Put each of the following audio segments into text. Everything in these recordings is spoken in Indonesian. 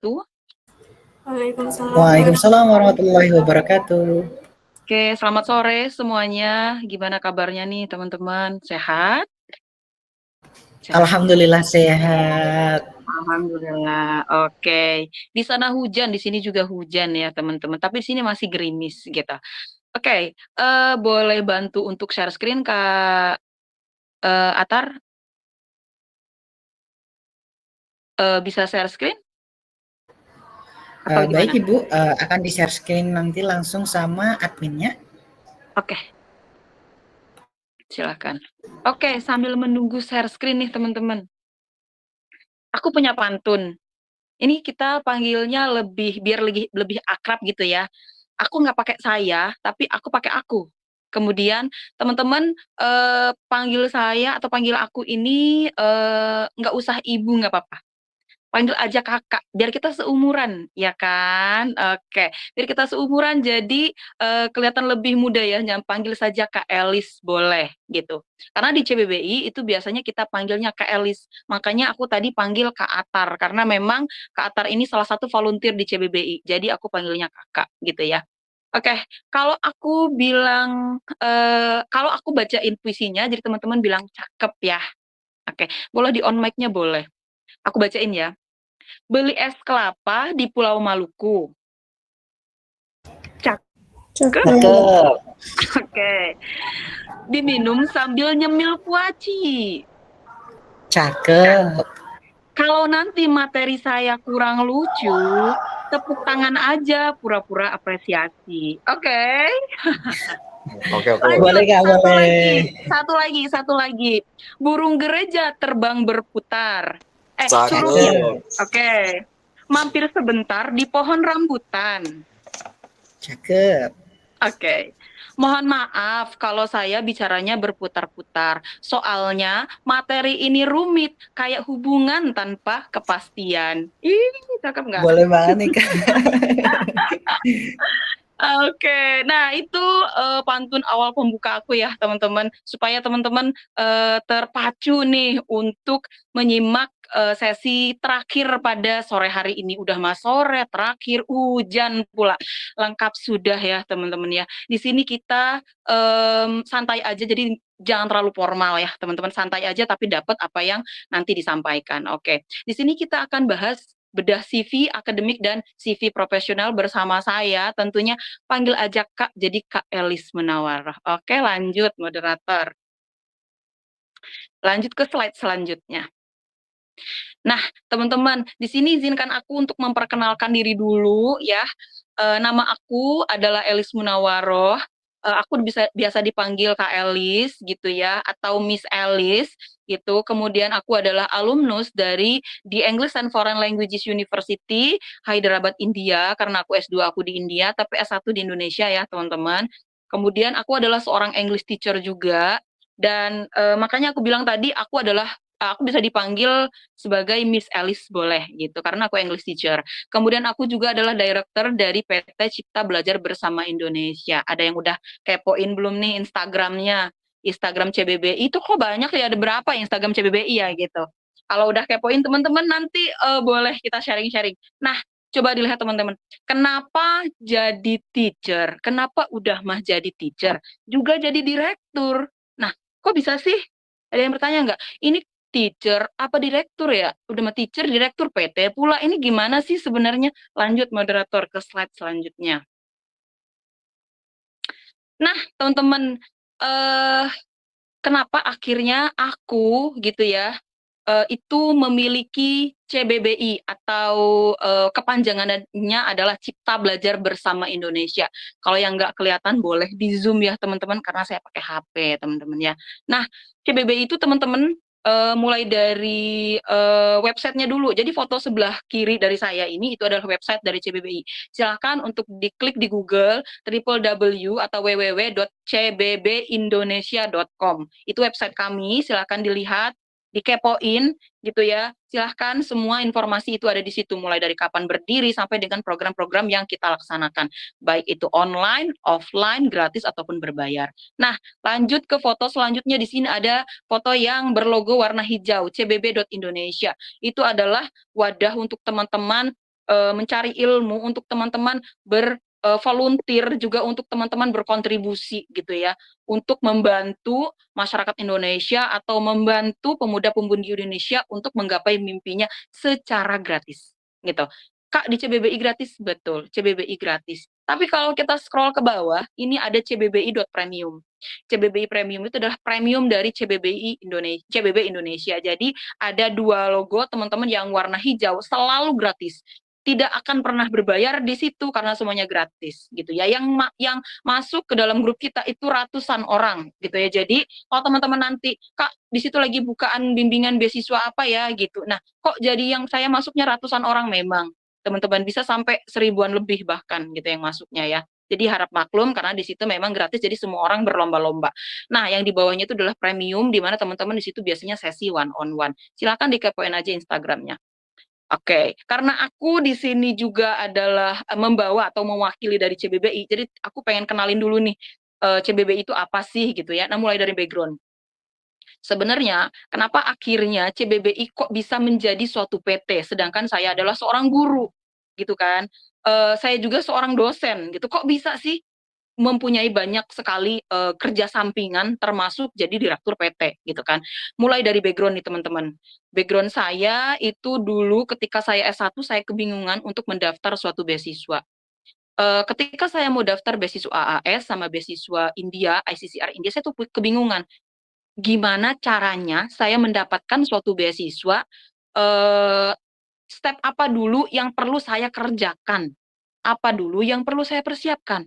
wabarakatuh. Waalaikumsalam warahmatullahi wabarakatuh. Oke, selamat sore semuanya. Gimana kabarnya nih teman-teman? Sehat? Sehat. Alhamdulillah sehat. Alhamdulillah. Oke. Di sana hujan, di sini juga hujan ya teman-teman. Tapi di sini masih gerimis gitu. Oke, boleh bantu untuk share screen Kak Atar? Bisa share screen atau Baik gimana? Ibu, akan di-share screen nanti langsung sama adminnya. Oke, silakan. Oke, sambil menunggu share screen nih teman-teman. Aku punya pantun. Ini kita panggilnya biar lebih akrab gitu ya. Aku nggak pakai saya, tapi aku pakai aku. Kemudian teman-teman panggil saya atau panggil aku ini nggak usah ibu, nggak apa-apa. Panggil aja kakak, biar kita seumuran, ya kan? Oke, biar kita seumuran jadi kelihatan lebih muda ya. Jangan panggil saja Kak Elis, boleh gitu. Karena di CBBI itu biasanya kita panggilnya Kak Elis. Makanya aku tadi panggil Kak Atar karena memang Kak Atar ini salah satu volunteer di CBBI. Jadi aku panggilnya kakak gitu ya. Oke, kalau aku bilang kalau aku bacain puisinya, jadi teman-teman bilang cakep ya. Oke, boleh di on mic-nya boleh. Aku bacain ya. Beli es kelapa di Pulau Maluku. Cakep. Cakep. Oke. Diminum sambil nyemil kuaci. Cakep. Kalau nanti materi saya kurang lucu, tepuk tangan aja, pura-pura apresiasi. Oke. Oke. Lanjut, Boleh Kak, boleh. satu lagi. Burung gereja terbang berputar. Turunin. Cakep. Oke. Mampir sebentar di pohon rambutan. Cakep. Oke. Mohon maaf kalau saya bicaranya berputar-putar. Soalnya materi ini rumit, kayak hubungan tanpa kepastian. Ih, cakep nggak? Boleh banget nih Kak. Oke, nah itu pantun awal pembuka aku ya teman-teman, supaya teman-teman terpacu nih untuk menyimak sesi terakhir pada sore hari ini. Udah mas sore, terakhir, hujan pula, lengkap sudah ya teman-teman ya. Di sini kita santai aja, jadi jangan terlalu formal ya teman-teman, santai aja tapi dapat apa yang nanti disampaikan. Oke, di sini kita akan bahas bedah CV akademik dan CV profesional bersama saya tentunya. Panggil aja Kak, jadi Kak Elis Munawarah. Oke, lanjut moderator. Lanjut ke slide selanjutnya. Nah, teman-teman, di sini izinkan aku untuk memperkenalkan diri dulu ya. Nama aku adalah Elis Munawaroh. Aku biasa dipanggil Kak Elis gitu ya, atau Miss Elis gitu. Kemudian aku adalah alumnus dari The English and Foreign Languages University Hyderabad, India, karena aku S2 aku di India, tapi S1 di Indonesia ya teman-teman. Kemudian aku adalah seorang English teacher juga, dan makanya aku bilang tadi aku bisa dipanggil sebagai Miss Alice boleh gitu karena aku English teacher. Kemudian aku juga adalah director dari PT Cipta Belajar Bersama Indonesia. Ada yang udah kepoin belum nih Instagramnya? Instagram CBBI itu kok banyak ya, ada berapa Instagram CBBI ya gitu. Kalau udah kepoin teman-teman nanti boleh kita sharing-sharing. Nah, coba dilihat teman-teman. Kenapa jadi teacher? Kenapa udah mah jadi teacher? Juga jadi direktur. Nah, kok bisa sih? Ada yang bertanya nggak? Ini teacher apa direktur ya? Udah mah teacher, direktur PT pula. Ini gimana sih sebenarnya? Lanjut moderator ke slide selanjutnya. Nah, teman-teman, eh kenapa akhirnya aku gitu ya itu memiliki CBBI atau kepanjangannya adalah Cipta Belajar Bersama Indonesia. Kalau yang nggak kelihatan boleh di zoom ya teman-teman karena saya pakai HP teman-teman ya. Nah CBBI itu teman-teman mulai dari websitenya dulu. Jadi foto sebelah kiri dari saya ini itu adalah website dari CBBI. Silahkan untuk diklik di Google www atau www.cbbindonesia.com. Itu website kami, silahkan dilihat, dikepoin gitu ya. Silahkan semua informasi itu ada di situ mulai dari kapan berdiri sampai dengan program-program yang kita laksanakan. Baik itu online, offline, gratis ataupun berbayar. Nah, lanjut ke foto selanjutnya. Di sini ada foto yang berlogo warna hijau cbb.indonesia. Itu adalah wadah untuk teman-teman mencari ilmu, untuk teman-teman volunteer, juga untuk teman-teman berkontribusi gitu ya, untuk membantu masyarakat Indonesia atau membantu pemuda-pemudi Indonesia untuk menggapai mimpinya secara gratis gitu. Kak, di CBBI gratis? Betul, CBBI gratis. Tapi kalau kita scroll ke bawah, ini ada cbbi.premium. CBBI Premium itu adalah premium dari CBBI Indonesia, CBBI Indonesia. Jadi ada 2 logo teman-teman yang warna hijau, selalu gratis. Tidak akan pernah berbayar di situ karena semuanya gratis gitu ya. Yang masuk ke dalam grup kita itu ratusan orang gitu ya. Jadi kalau teman-teman nanti, Kak, di situ lagi bukaan bimbingan beasiswa apa ya gitu. Nah, kok jadi yang saya masuknya ratusan orang? Memang teman-teman bisa sampai 1000-an lebih bahkan gitu yang masuknya ya. Jadi harap maklum karena di situ memang gratis, jadi semua orang berlomba-lomba. Nah, yang di bawahnya itu adalah premium, di mana teman-teman di situ biasanya sesi one on one. Silakan dikepoin aja Instagramnya. Oke, karena aku di sini juga adalah membawa atau mewakili dari CBBI, jadi aku pengen kenalin dulu nih CBBI itu apa sih gitu ya. Nah, mulai dari background. Sebenarnya, kenapa akhirnya CBBI kok bisa menjadi suatu PT, sedangkan saya adalah seorang guru, gitu kan. Saya juga seorang dosen, gitu. Kok bisa sih mempunyai banyak sekali kerja sampingan, termasuk jadi direktur PT, gitu kan. Mulai dari background nih teman-teman. Background saya itu dulu ketika saya S1, saya kebingungan untuk mendaftar suatu beasiswa. Ketika saya mau daftar beasiswa AAS sama beasiswa India, ICCR India, saya tuh kebingungan gimana caranya saya mendapatkan suatu beasiswa, step apa dulu yang perlu saya kerjakan, apa dulu yang perlu saya persiapkan.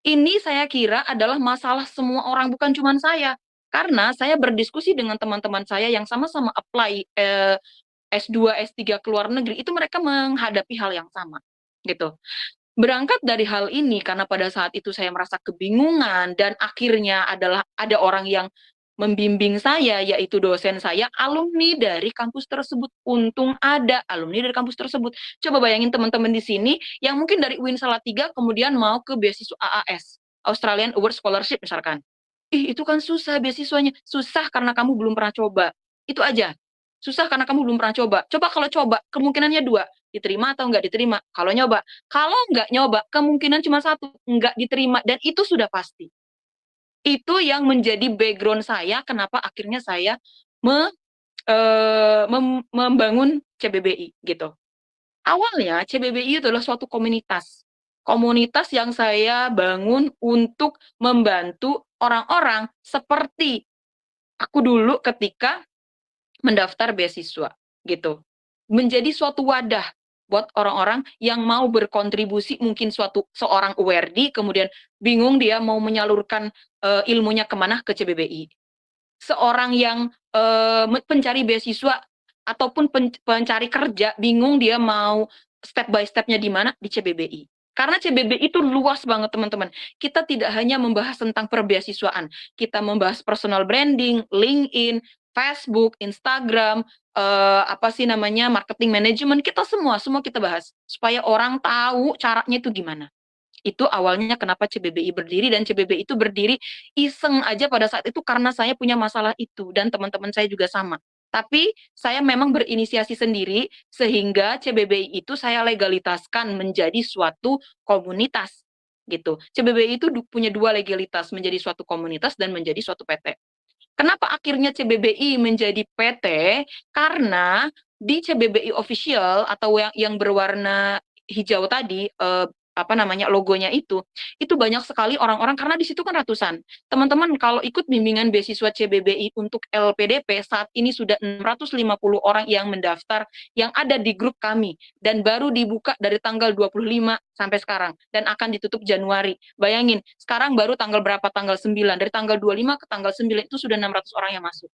Ini saya kira adalah masalah semua orang, bukan cuma saya. Karena saya berdiskusi dengan teman-teman saya yang sama-sama apply S2, S3 ke luar negeri, itu mereka menghadapi hal yang sama, gitu. Berangkat dari hal ini, karena pada saat itu saya merasa kebingungan dan akhirnya adalah ada orang yang membimbing saya, yaitu dosen saya, alumni dari kampus tersebut. Untung ada alumni dari kampus tersebut. Coba bayangin teman-teman di sini yang mungkin dari UIN Salatiga kemudian mau ke beasiswa AAS, Australian Award Scholarship misalkan. Ih, itu kan susah beasiswanya. Susah karena kamu belum pernah coba. Itu aja. Susah karena kamu belum pernah coba. Coba kalau coba, kemungkinannya 2, diterima atau nggak diterima. Kalau nggak nyoba, kemungkinan cuma 1, nggak diterima, dan itu sudah pasti. Itu yang menjadi background saya, kenapa akhirnya saya membangun CBBI, gitu. Awalnya CBBI itu adalah suatu komunitas. Komunitas yang saya bangun untuk membantu orang-orang seperti aku dulu ketika mendaftar beasiswa, gitu. Menjadi suatu wadah buat orang-orang yang mau berkontribusi, mungkin seorang UWRD, kemudian bingung dia mau menyalurkan ilmunya kemana, ke CBBI. Seorang yang pencari beasiswa ataupun pencari kerja, bingung dia mau step by step-nya di mana, di CBBI. Karena CBBI itu luas banget teman-teman. Kita tidak hanya membahas tentang perbeasiswaan, kita membahas personal branding, LinkedIn, Facebook, Instagram, marketing management, kita semua kita bahas supaya orang tahu caranya itu gimana. Itu awalnya kenapa CBBI berdiri, dan CBBI itu berdiri iseng aja pada saat itu karena saya punya masalah itu dan teman-teman saya juga sama. Tapi saya memang berinisiasi sendiri sehingga CBBI itu saya legalitaskan menjadi suatu komunitas gitu. CBBI itu punya 2 legalitas, menjadi suatu komunitas dan menjadi suatu PT. Kenapa akhirnya CBBI menjadi PT? Karena di CBBI official atau yang berwarna hijau tadi, logonya itu banyak sekali orang-orang, karena di situ kan ratusan. Teman-teman kalau ikut bimbingan beasiswa CBBI untuk LPDP, saat ini sudah 650 orang yang mendaftar, yang ada di grup kami, dan baru dibuka dari tanggal 25 sampai sekarang, dan akan ditutup Januari. Bayangin, sekarang baru tanggal berapa? Tanggal 9. Dari tanggal 25 ke tanggal 9 itu sudah 600 orang yang masuk.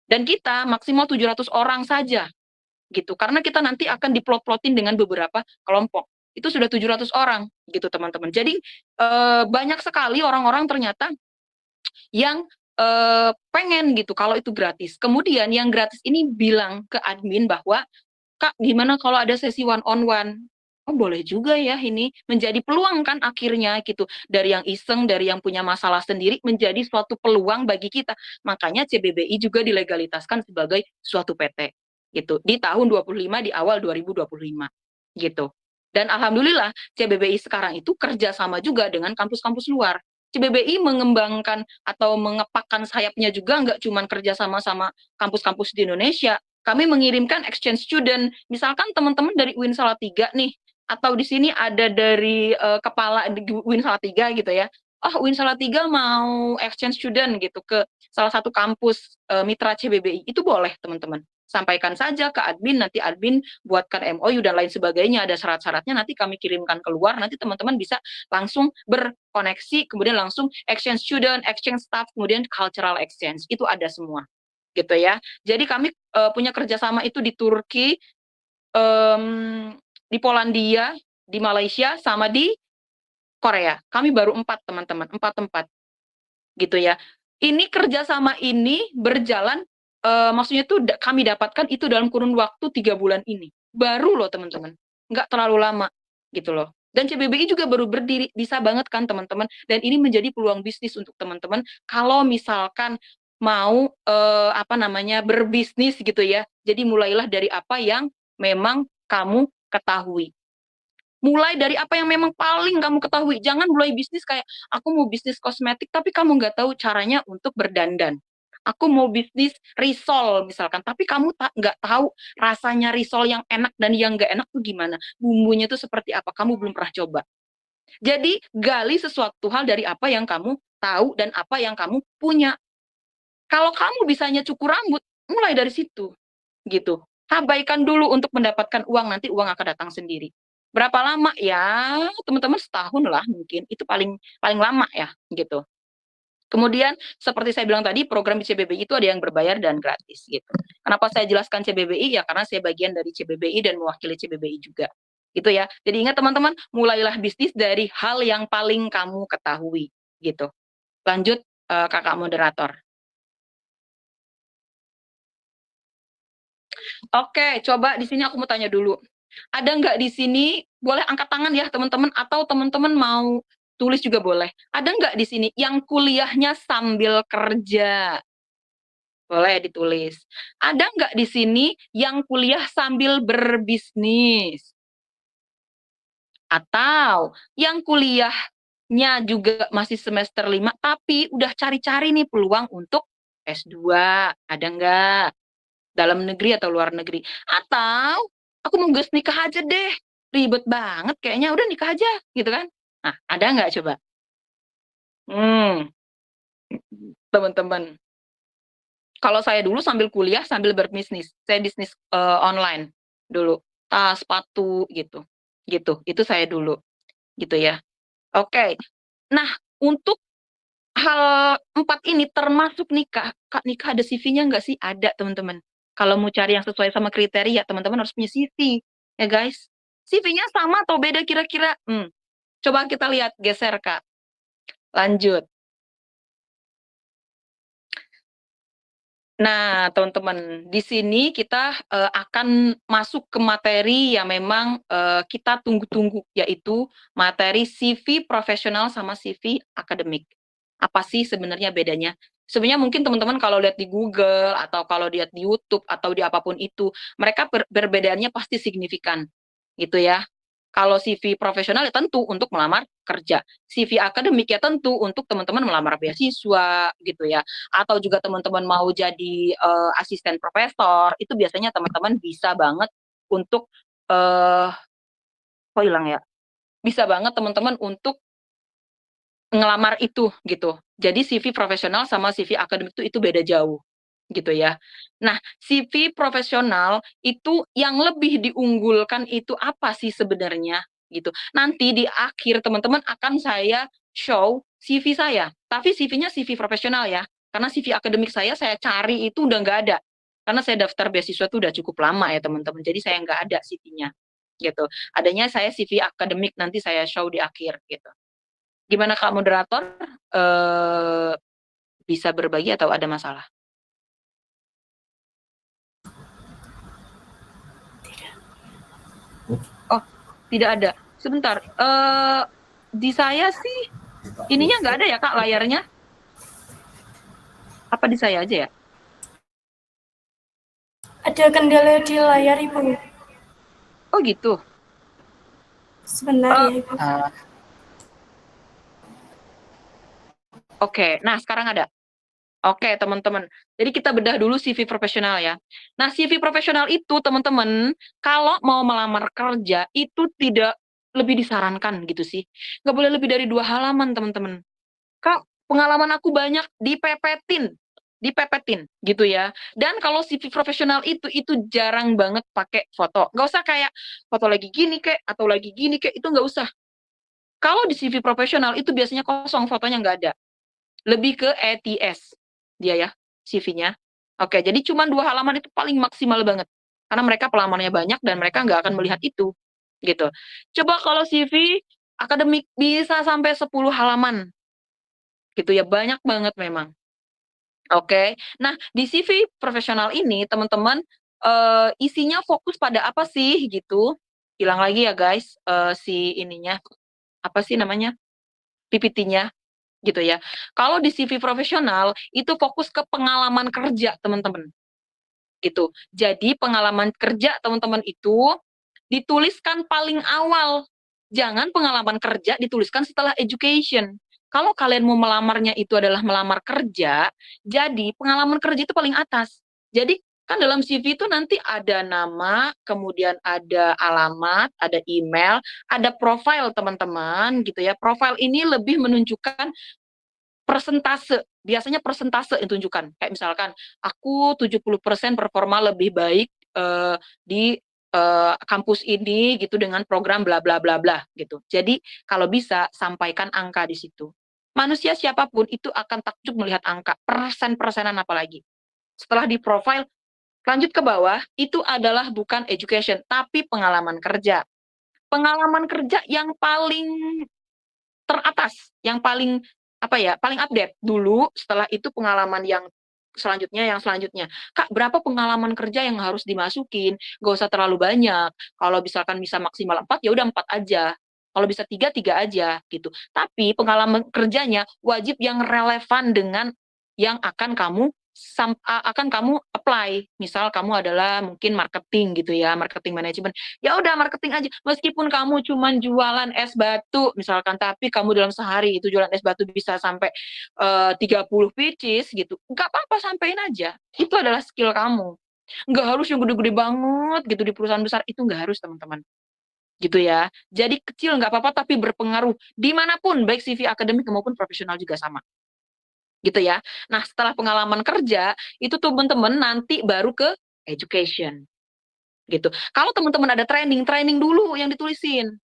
Dan kita maksimal 700 orang saja, gitu. Karena kita nanti akan diplot-plotin dengan beberapa kelompok. Itu sudah 700 orang, gitu teman-teman. Jadi banyak sekali orang-orang ternyata yang pengen gitu kalau itu gratis. Kemudian yang gratis ini bilang ke admin bahwa, Kak, gimana kalau ada sesi one on one? Oh, boleh juga ya, ini menjadi peluang kan akhirnya gitu. Dari yang iseng, dari yang punya masalah sendiri, menjadi suatu peluang bagi kita. Makanya CBBI juga dilegalitaskan sebagai suatu PT gitu di tahun 25, di awal 2025 gitu. Dan alhamdulillah CBBI sekarang itu kerjasama juga dengan kampus-kampus luar. CBBI mengembangkan atau mengepakkan sayapnya juga nggak cuma kerjasama sama kampus-kampus di Indonesia. Kami mengirimkan exchange student, misalkan teman-teman dari UIN Salatiga nih, atau di sini ada dari kepala di UIN Salatiga gitu ya. Oh, UIN Salatiga mau exchange student gitu ke salah satu kampus mitra CBBI, itu boleh teman-teman. Sampaikan saja ke admin, nanti admin buatkan MOU dan lain sebagainya, ada syarat-syaratnya, nanti kami kirimkan keluar, nanti teman-teman bisa langsung berkoneksi, kemudian langsung exchange student, exchange staff, kemudian cultural exchange, itu ada semua, gitu ya. Jadi kami punya kerjasama itu di Turki, di Polandia, di Malaysia, sama di Korea. Kami baru 4 teman-teman, 4 tempat, gitu ya. Ini kerjasama ini berjalan, maksudnya tuh kami dapatkan itu dalam kurun waktu 3 bulan ini. Baru loh teman-teman, nggak terlalu lama gitu loh. Dan CBBI juga baru berdiri, bisa banget kan teman-teman. Dan ini menjadi peluang bisnis untuk teman-teman kalau misalkan mau berbisnis gitu ya. Jadi mulailah dari apa yang memang kamu ketahui. Mulai dari apa yang memang paling kamu ketahui. Jangan mulai bisnis kayak, aku mau bisnis kosmetik, tapi kamu nggak tahu caranya untuk berdandan. Aku mau bisnis risol misalkan, tapi kamu nggak tahu rasanya risol yang enak dan yang nggak enak tuh gimana. Bumbunya tuh seperti apa, kamu belum pernah coba. Jadi gali sesuatu hal dari apa yang kamu tahu dan apa yang kamu punya. Kalau kamu bisanya cukur rambut, mulai dari situ. Gitu. Abaikan dulu untuk mendapatkan uang, nanti uang akan datang sendiri. Berapa lama ya? Teman-teman setahun lah mungkin. Itu paling lama ya, gitu. Kemudian seperti saya bilang tadi, program di CBBI itu ada yang berbayar dan gratis gitu. Kenapa saya jelaskan CBBI? Ya karena saya bagian dari CBBI dan mewakili CBBI juga. Gitu ya. Jadi ingat teman-teman, mulailah bisnis dari hal yang paling kamu ketahui gitu. Lanjut Kakak moderator. Oke, coba di sini aku mau tanya dulu. Ada nggak di sini, boleh angkat tangan ya teman-teman, atau teman-teman mau tulis juga boleh. Ada nggak di sini yang kuliahnya sambil kerja? Boleh ditulis. Ada nggak di sini yang kuliah sambil berbisnis? Atau yang kuliahnya juga masih semester 5, tapi udah cari-cari nih peluang untuk S2. Ada nggak? Dalam negeri atau luar negeri. Atau aku mau gas nikah aja deh. Ribet banget kayaknya, udah nikah aja gitu kan. Nah, ada nggak coba? Teman-teman. Kalau saya dulu sambil kuliah, sambil berbisnis. Saya bisnis online dulu. Tas, sepatu gitu. Gitu. Itu saya dulu. Gitu ya. Oke. Nah, untuk hal 4 ini termasuk nikah. Kak, nikah ada CV-nya nggak sih? Ada, teman-teman. Kalau mau cari yang sesuai sama kriteria, teman-teman harus punya CV. Ya, guys. CV-nya sama atau beda kira-kira? Coba kita lihat, geser, Kak. Lanjut. Nah, teman-teman, di sini kita akan masuk ke materi yang memang kita tunggu-tunggu, yaitu materi CV profesional sama CV akademik. Apa sih sebenarnya bedanya? Sebenarnya mungkin teman-teman kalau lihat di Google atau kalau lihat di YouTube atau di apapun itu, mereka perbedaannya pasti signifikan, gitu ya. Kalau CV profesional ya tentu untuk melamar kerja. CV akademik ya tentu untuk teman-teman melamar beasiswa gitu ya. Atau juga teman-teman mau jadi asisten profesor, itu biasanya teman-teman bisa banget untuk kok hilang ya? Bisa banget teman-teman untuk ngelamar itu gitu. Jadi CV profesional sama CV akademik itu beda jauh gitu ya. Nah, CV profesional itu yang lebih diunggulkan itu apa sih sebenarnya gitu. Nanti di akhir teman-teman akan saya show CV saya, tapi CV-nya CV profesional ya. Karena CV akademik saya cari itu udah nggak ada. Karena saya daftar beasiswa itu udah cukup lama ya teman-teman. Jadi saya nggak ada CV-nya gitu. Adanya saya CV akademik nanti saya show di akhir gitu. Gimana Kak moderator? Bisa berbagi atau ada masalah? Oh, tidak ada. Sebentar. Di saya sih ininya nggak ada ya Kak layarnya? Apa di saya aja ya? Ada kendala di layar Ibu. Oh gitu. Sebentar Eh, ya, Ibu. Oke, nah sekarang ada. Oke, teman-teman. Jadi kita bedah dulu CV profesional ya. Nah, CV profesional itu, teman-teman, kalau mau melamar kerja, itu tidak lebih disarankan gitu sih. Nggak boleh lebih dari 2 halaman, teman-teman. Kak, pengalaman aku banyak dipepetin gitu ya. Dan kalau CV profesional itu jarang banget pakai foto. Nggak usah kayak foto lagi gini kek, atau lagi gini kek, itu nggak usah. Kalau di CV profesional itu biasanya kosong, fotonya nggak ada. Lebih ke ETS dia ya, CV-nya. Oke, jadi cuma 2 halaman itu paling maksimal banget. Karena mereka pelamarnya banyak dan mereka nggak akan melihat itu. Gitu. Coba kalau CV akademik bisa sampai 10 halaman. Gitu ya, banyak banget memang. Oke. Nah, di CV profesional ini teman-teman, isinya fokus pada apa sih gitu. Hilang lagi ya guys, si ininya, apa sih namanya, PPT-nya. Gitu ya. Kalau di CV profesional itu fokus ke pengalaman kerja, teman-teman. Gitu. Jadi pengalaman kerja teman-teman itu dituliskan paling awal. Jangan pengalaman kerja dituliskan setelah education. Kalau kalian mau melamarnya itu adalah melamar kerja, jadi pengalaman kerja itu paling atas. Jadi kan dalam CV itu nanti ada nama, kemudian ada alamat, ada email, ada profile teman-teman gitu ya. Profile ini lebih menunjukkan persentase, biasanya persentase yang ditunjukkan. Kayak misalkan, aku 70% performa lebih baik di kampus ini gitu dengan program bla bla bla bla gitu. Jadi kalau bisa sampaikan angka di situ. Manusia siapapun itu akan takjub melihat angka, persen-persenan apalagi. Setelah di profile, lanjut ke bawah, itu adalah bukan education, tapi pengalaman kerja. Pengalaman kerja yang paling teratas, yang paling apa ya, paling update dulu, setelah itu pengalaman yang selanjutnya. Kak, berapa pengalaman kerja yang harus dimasukin? Gak usah terlalu banyak. Kalau misalkan bisa maksimal 4, ya udah 4 aja. Kalau bisa 3, 3 aja gitu. Tapi pengalaman kerjanya wajib yang relevan dengan yang akan kamu apply. Misal kamu adalah mungkin marketing gitu ya, marketing management. Ya udah marketing aja. Meskipun kamu cuma jualan es batu misalkan, tapi kamu dalam sehari itu jualan es batu bisa sampai 30 pieces gitu. Nggak apa-apa, sampein aja. Itu adalah skill kamu. Nggak harus yang gede-gede banget gitu di perusahaan besar, itu nggak harus teman-teman. Gitu ya. Jadi kecil nggak apa-apa tapi berpengaruh dimanapun, baik CV akademik maupun profesional juga sama. Gitu ya. Nah, setelah pengalaman kerja, itu teman-teman nanti baru ke education. Gitu. Kalau teman-teman ada training dulu yang ditulisin.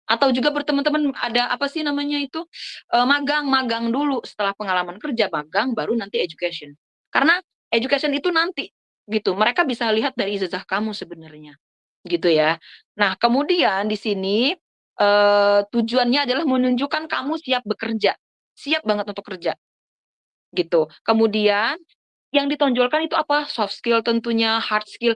Atau juga teman-teman ada apa sih namanya itu, magang dulu, setelah pengalaman kerja, magang, baru nanti education. Karena education itu nanti, gitu, mereka bisa lihat dari ijazah kamu sebenarnya, gitu ya. Nah, kemudian di sini, tujuannya adalah menunjukkan kamu siap bekerja, siap banget untuk kerja, gitu. Kemudian yang ditonjolkan itu apa? Soft skill tentunya, hard skill.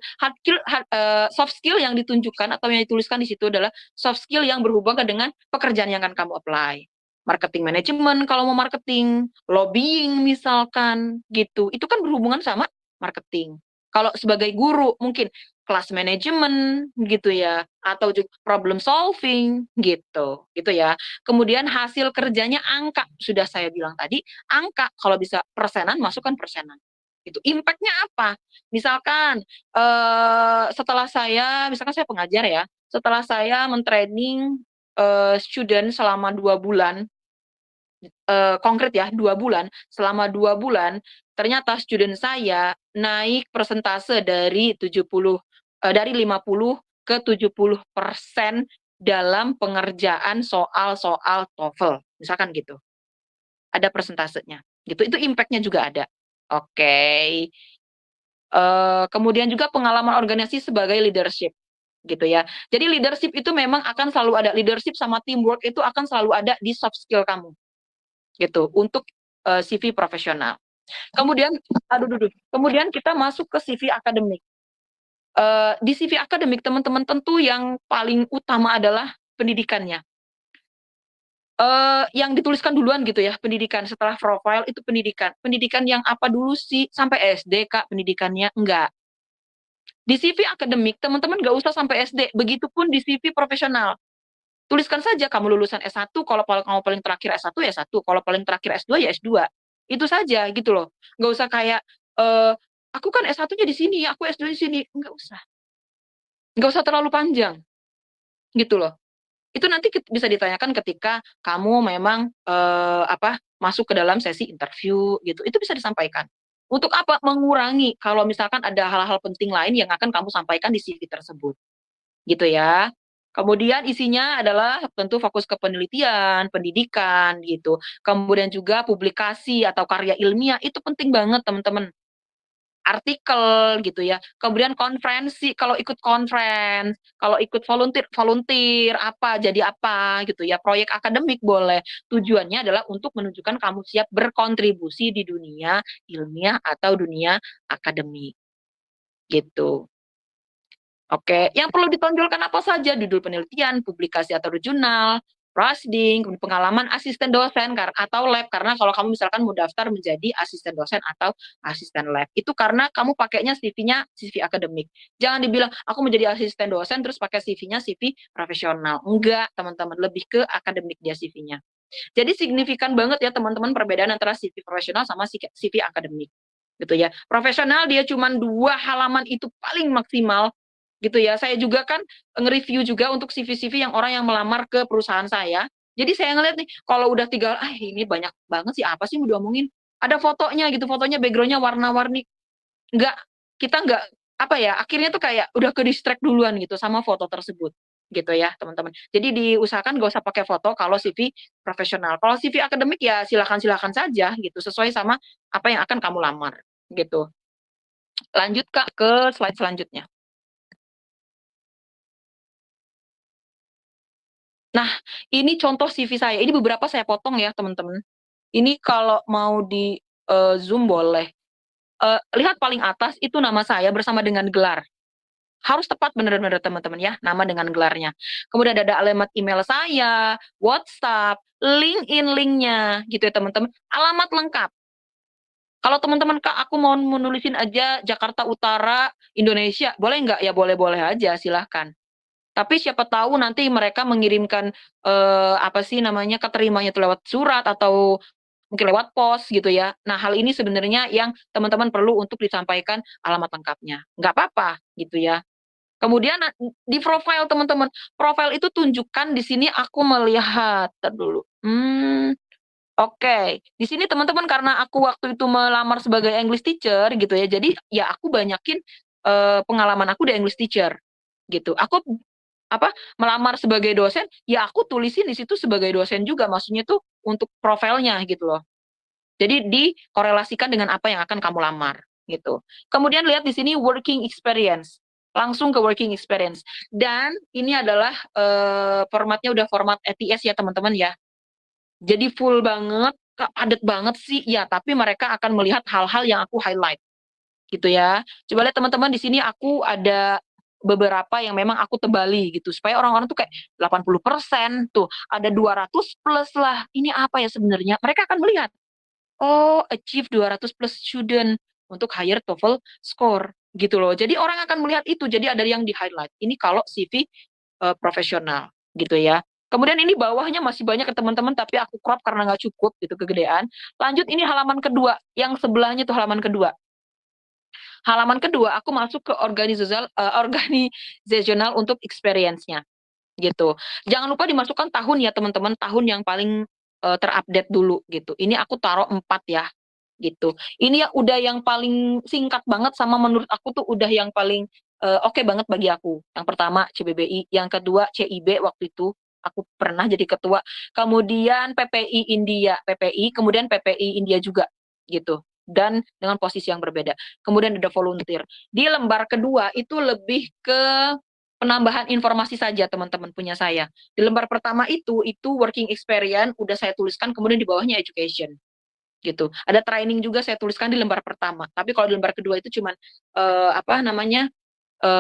Soft skill yang ditunjukkan atau yang dituliskan di situ adalah soft skill yang berhubungan dengan pekerjaan yang akan kamu apply. Marketing management kalau mau marketing, lobbying misalkan gitu. Itu kan berhubungan sama marketing. Kalau sebagai guru mungkin kelas manajemen gitu ya, atau juga problem solving gitu, gitu ya. Kemudian hasil kerjanya angka, sudah saya bilang tadi, angka kalau bisa persenan, masukkan persenan. Itu impact-nya apa? Misalkan misalkan saya pengajar ya, setelah saya men-training student selama 2 bulan, konkret ya 2 bulan, selama 2 bulan ternyata student saya naik persentase dari 50 ke 70% dalam pengerjaan soal-soal TOEFL, misalkan gitu. Ada persentasenya, gitu. Itu impact-nya juga ada. Oke. Kemudian juga pengalaman organisasi sebagai leadership, gitu ya. Jadi leadership itu memang akan selalu ada, leadership sama teamwork itu akan selalu ada di soft skill kamu, gitu, untuk CV profesional. Kemudian kemudian kita masuk ke CV akademik. Di CV akademik teman-teman tentu yang paling utama adalah pendidikannya. Yang dituliskan duluan gitu ya, pendidikan. Setelah profile itu pendidikan. Pendidikan yang apa dulu sih? Sampai SD, Kak, pendidikannya? Enggak. Di CV akademik, teman-teman nggak usah sampai SD. Begitupun di CV profesional. Tuliskan saja kamu lulusan S1, kalau kamu paling terakhir S1 ya S1, kalau paling terakhir S2 ya S2. Itu saja gitu loh. Nggak usah kayak aku kan S1-nya di sini, aku S2 di sini. Nggak usah. Nggak usah terlalu panjang gitu loh. Itu nanti bisa ditanyakan ketika kamu memang masuk ke dalam sesi interview gitu. Itu bisa disampaikan. Untuk apa? Mengurangi kalau misalkan ada hal-hal penting lain yang akan kamu sampaikan di CV tersebut. Gitu ya. Kemudian isinya adalah tentu fokus ke penelitian, pendidikan gitu. Kemudian juga publikasi atau karya ilmiah itu penting banget teman-teman. Artikel gitu ya. Kemudian konferensi, kalau ikut conference, kalau ikut volunteer apa jadi apa gitu ya. Proyek akademik boleh. Tujuannya adalah untuk menunjukkan kamu siap berkontribusi di dunia ilmiah atau dunia akademik gitu. Oke, yang perlu ditonjolkan apa saja? Judul penelitian, publikasi atau jurnal, reading, pengalaman asisten dosen atau lab. Karena kalau kamu misalkan mau daftar menjadi asisten dosen atau asisten lab, itu karena kamu pakainya CV-nya CV akademik. Jangan dibilang aku menjadi asisten dosen terus pakai CV-nya CV profesional. Enggak, teman-teman, lebih ke akademik dia CV-nya. Jadi signifikan banget ya teman-teman perbedaan antara CV profesional sama CV akademik. Gitu ya. Profesional dia cuma 2 halaman itu paling maksimal gitu ya. Saya juga kan nge-review juga untuk CV-CV yang orang yang melamar ke perusahaan saya. Jadi saya ngeliat nih, kalau udah 3, ini banyak banget sih, apa sih mau diomongin. Ada fotonya gitu, fotonya background-nya warna-warni. Enggak, kita enggak, apa ya, akhirnya tuh kayak udah ke distract duluan gitu sama foto tersebut. Gitu ya, teman-teman. Jadi diusahakan gak usah pakai foto kalau CV profesional. Kalau CV akademik ya silakan-silakan saja gitu, sesuai sama apa yang akan kamu lamar gitu. Lanjut Kak ke slide selanjutnya. Nah, ini contoh CV saya. Ini beberapa saya potong ya, teman-teman. Ini kalau mau di zoom boleh. Lihat paling atas itu nama saya bersama dengan gelar. Harus tepat benar-benar teman-teman ya, nama dengan gelarnya. Kemudian ada alamat email saya, WhatsApp, LinkedIn linknya gitu ya teman-teman. Alamat lengkap. Kalau teman-teman Kak, aku mau menulisin aja Jakarta Utara, Indonesia, boleh nggak? Ya boleh-boleh aja, silahkan. Tapi siapa tahu nanti mereka mengirimkan apa sih namanya keterimanya itu lewat surat atau mungkin lewat pos gitu ya. Nah, hal ini sebenarnya yang teman-teman perlu untuk disampaikan alamat lengkapnya. Nggak apa-apa gitu ya. Kemudian di profile teman-teman, profile itu tunjukkan di sini aku melihat dulu. Oke, di sini teman-teman karena aku waktu itu melamar sebagai English teacher gitu ya. Jadi ya aku banyakin pengalaman aku di English teacher gitu. Aku melamar sebagai dosen, ya aku tulisin di situ sebagai dosen juga, maksudnya tuh untuk profilnya gitu loh. Jadi dikorelasikan dengan apa yang akan kamu lamar gitu. Kemudian lihat di sini working experience. Langsung ke working experience. Dan ini adalah formatnya udah format ETS ya teman-teman ya. Jadi full banget, padat banget sih ya, tapi mereka akan melihat hal-hal yang aku highlight gitu ya. Coba lihat teman-teman di sini aku ada beberapa yang memang aku tebali gitu supaya orang-orang tuh kayak 80% tuh ada 200 plus lah. Ini apa ya sebenarnya? Mereka akan melihat, oh achieve 200 plus student untuk higher TOEFL score gitu loh. Jadi orang akan melihat itu. Jadi ada yang di highlight. Ini kalau CV profesional gitu ya. Kemudian ini bawahnya masih banyak ke teman-teman tapi aku crop karena nggak cukup gitu kegedean. Lanjut ini halaman kedua, yang sebelahnya tuh halaman kedua. Halaman kedua aku masuk ke organizational untuk experience-nya gitu. Jangan lupa dimasukkan tahun ya teman-teman, tahun yang paling terupdate dulu gitu. Ini aku taruh 4 ya gitu. Ini ya udah yang paling singkat banget sama menurut aku tuh udah yang paling oke banget bagi aku. Yang pertama CBBI, yang kedua CIB waktu itu aku pernah jadi ketua. Kemudian PPI India, PPI, kemudian PPI India juga gitu. Dan dengan posisi yang berbeda. Kemudian ada volunteer. Di lembar kedua itu lebih ke penambahan informasi saja teman-teman punya saya. Di lembar pertama itu working experience udah saya tuliskan, kemudian di bawahnya education gitu. Ada training juga saya tuliskan di lembar pertama. Tapi kalau di lembar kedua itu cuman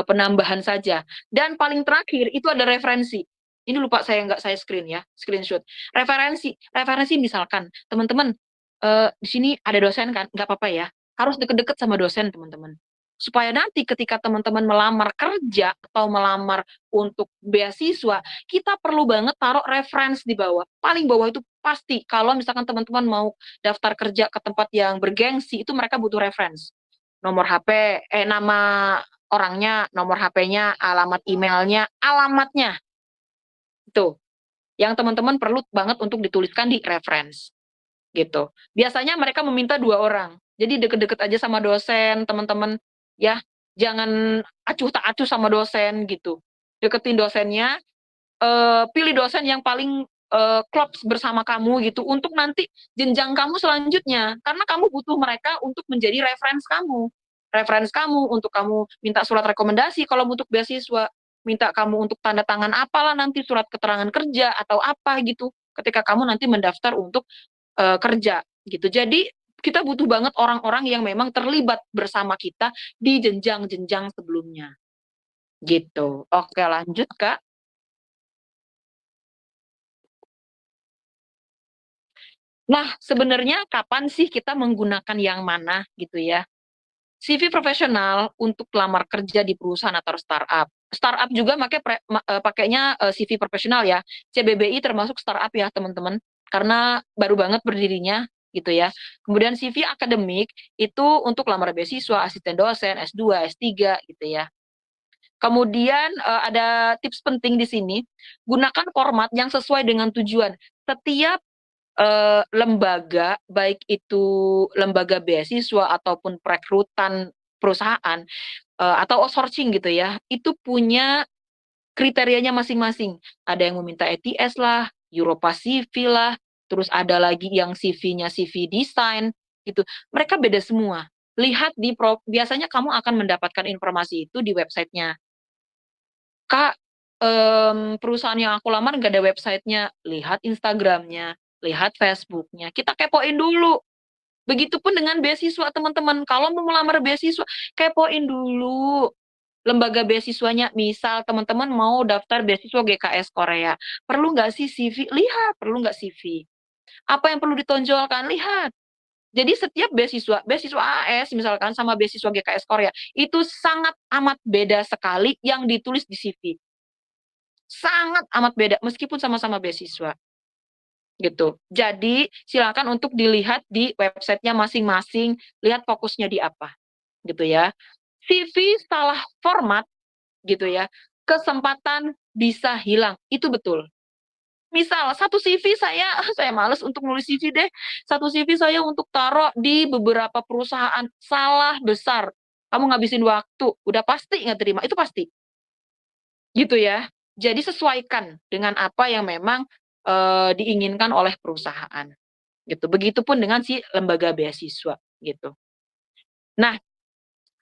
penambahan saja. Dan paling terakhir itu ada referensi. Ini lupa saya nggak saya screenshot. Referensi misalkan teman-teman di sini ada dosen kan, nggak apa-apa ya. Harus deket-deket sama dosen teman-teman. supaya nanti ketika teman-teman melamar kerja atau melamar untuk beasiswa, kita perlu banget taruh reference di bawah. Paling bawah itu pasti kalau misalkan teman-teman mau daftar kerja ke tempat yang bergengsi, itu mereka butuh reference. Nomor HP, nama orangnya, nomor HP-nya, alamat emailnya, alamatnya. Itu yang teman-teman perlu banget untuk dituliskan di reference gitu. Biasanya mereka meminta 2 orang. Jadi deket-deket aja sama dosen, teman-teman ya. Jangan acuh tak acuh sama dosen gitu. Deketin dosennya, pilih dosen yang paling klops bersama kamu gitu untuk nanti jenjang kamu selanjutnya. Karena kamu butuh mereka untuk menjadi reference kamu. Reference kamu untuk kamu minta surat rekomendasi kalau untuk beasiswa, minta kamu untuk tanda tangan apalah nanti surat keterangan kerja atau apa gitu ketika kamu nanti mendaftar untuk kerja gitu. Jadi kita butuh banget orang-orang yang memang terlibat bersama kita di jenjang-jenjang sebelumnya. Gitu. Oke, lanjut, Kak. Nah, sebenarnya kapan sih kita menggunakan yang mana gitu ya? CV profesional untuk lamar kerja di perusahaan atau startup. Startup juga pakainya CV profesional ya. CBBI termasuk startup ya, teman-teman. Karena baru banget berdirinya gitu ya. Kemudian CV akademik itu untuk lamar beasiswa, asisten dosen, S2, S3 gitu ya. Kemudian ada tips penting di sini, gunakan format yang sesuai dengan tujuan. Setiap lembaga, baik itu lembaga beasiswa ataupun perekrutan perusahaan, atau outsourcing gitu ya, itu punya kriterianya masing-masing. Ada yang meminta ETS lah, Europa CV lah, terus ada lagi yang CV-nya CV desain gitu. Mereka beda semua. Lihat biasanya kamu akan mendapatkan informasi itu di websitenya. Kak, perusahaan yang aku lamar nggak ada websitenya. Lihat Instagramnya, lihat Facebooknya. Kita kepoin dulu. Begitupun dengan beasiswa, teman-teman. Kalau mau melamar beasiswa, kepoin dulu lembaga beasiswanya. Misal teman-teman mau daftar beasiswa GKS Korea, perlu nggak sih CV? Lihat, perlu nggak CV? Apa yang perlu ditonjolkan? Lihat. Jadi setiap beasiswa AS misalkan sama beasiswa GKS Korea, itu sangat amat beda sekali yang ditulis di CV. Sangat amat beda meskipun sama-sama beasiswa gitu. Jadi silakan untuk dilihat di websitenya masing-masing, lihat fokusnya di apa gitu ya. CV salah format gitu ya, kesempatan bisa hilang, itu betul. Misal satu CV saya males untuk nulis CV deh. Satu CV saya untuk taruh di beberapa perusahaan, salah besar. Kamu ngabisin waktu, udah pasti nggak terima, itu pasti. Gitu ya. Jadi sesuaikan dengan apa yang memang diinginkan oleh perusahaan. Gitu. Begitupun dengan si lembaga beasiswa gitu. Nah,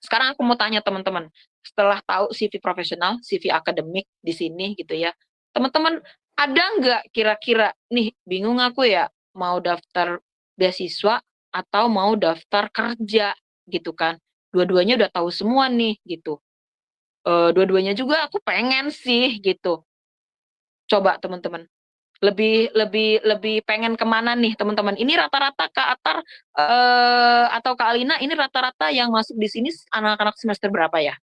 sekarang aku mau tanya teman-teman, setelah tahu CV profesional, CV akademik di sini gitu ya. Teman-teman ada nggak kira-kira nih bingung aku ya mau daftar beasiswa atau mau daftar kerja gitu kan. Dua-duanya udah tahu semua nih gitu. Dua-duanya juga aku pengen sih gitu. Coba teman-teman, lebih lebih lebih pengen kemana nih teman-teman? Ini rata-rata Kak Atar atau Kak Alina ini rata-rata yang masuk di sini anak-anak semester berapa ya?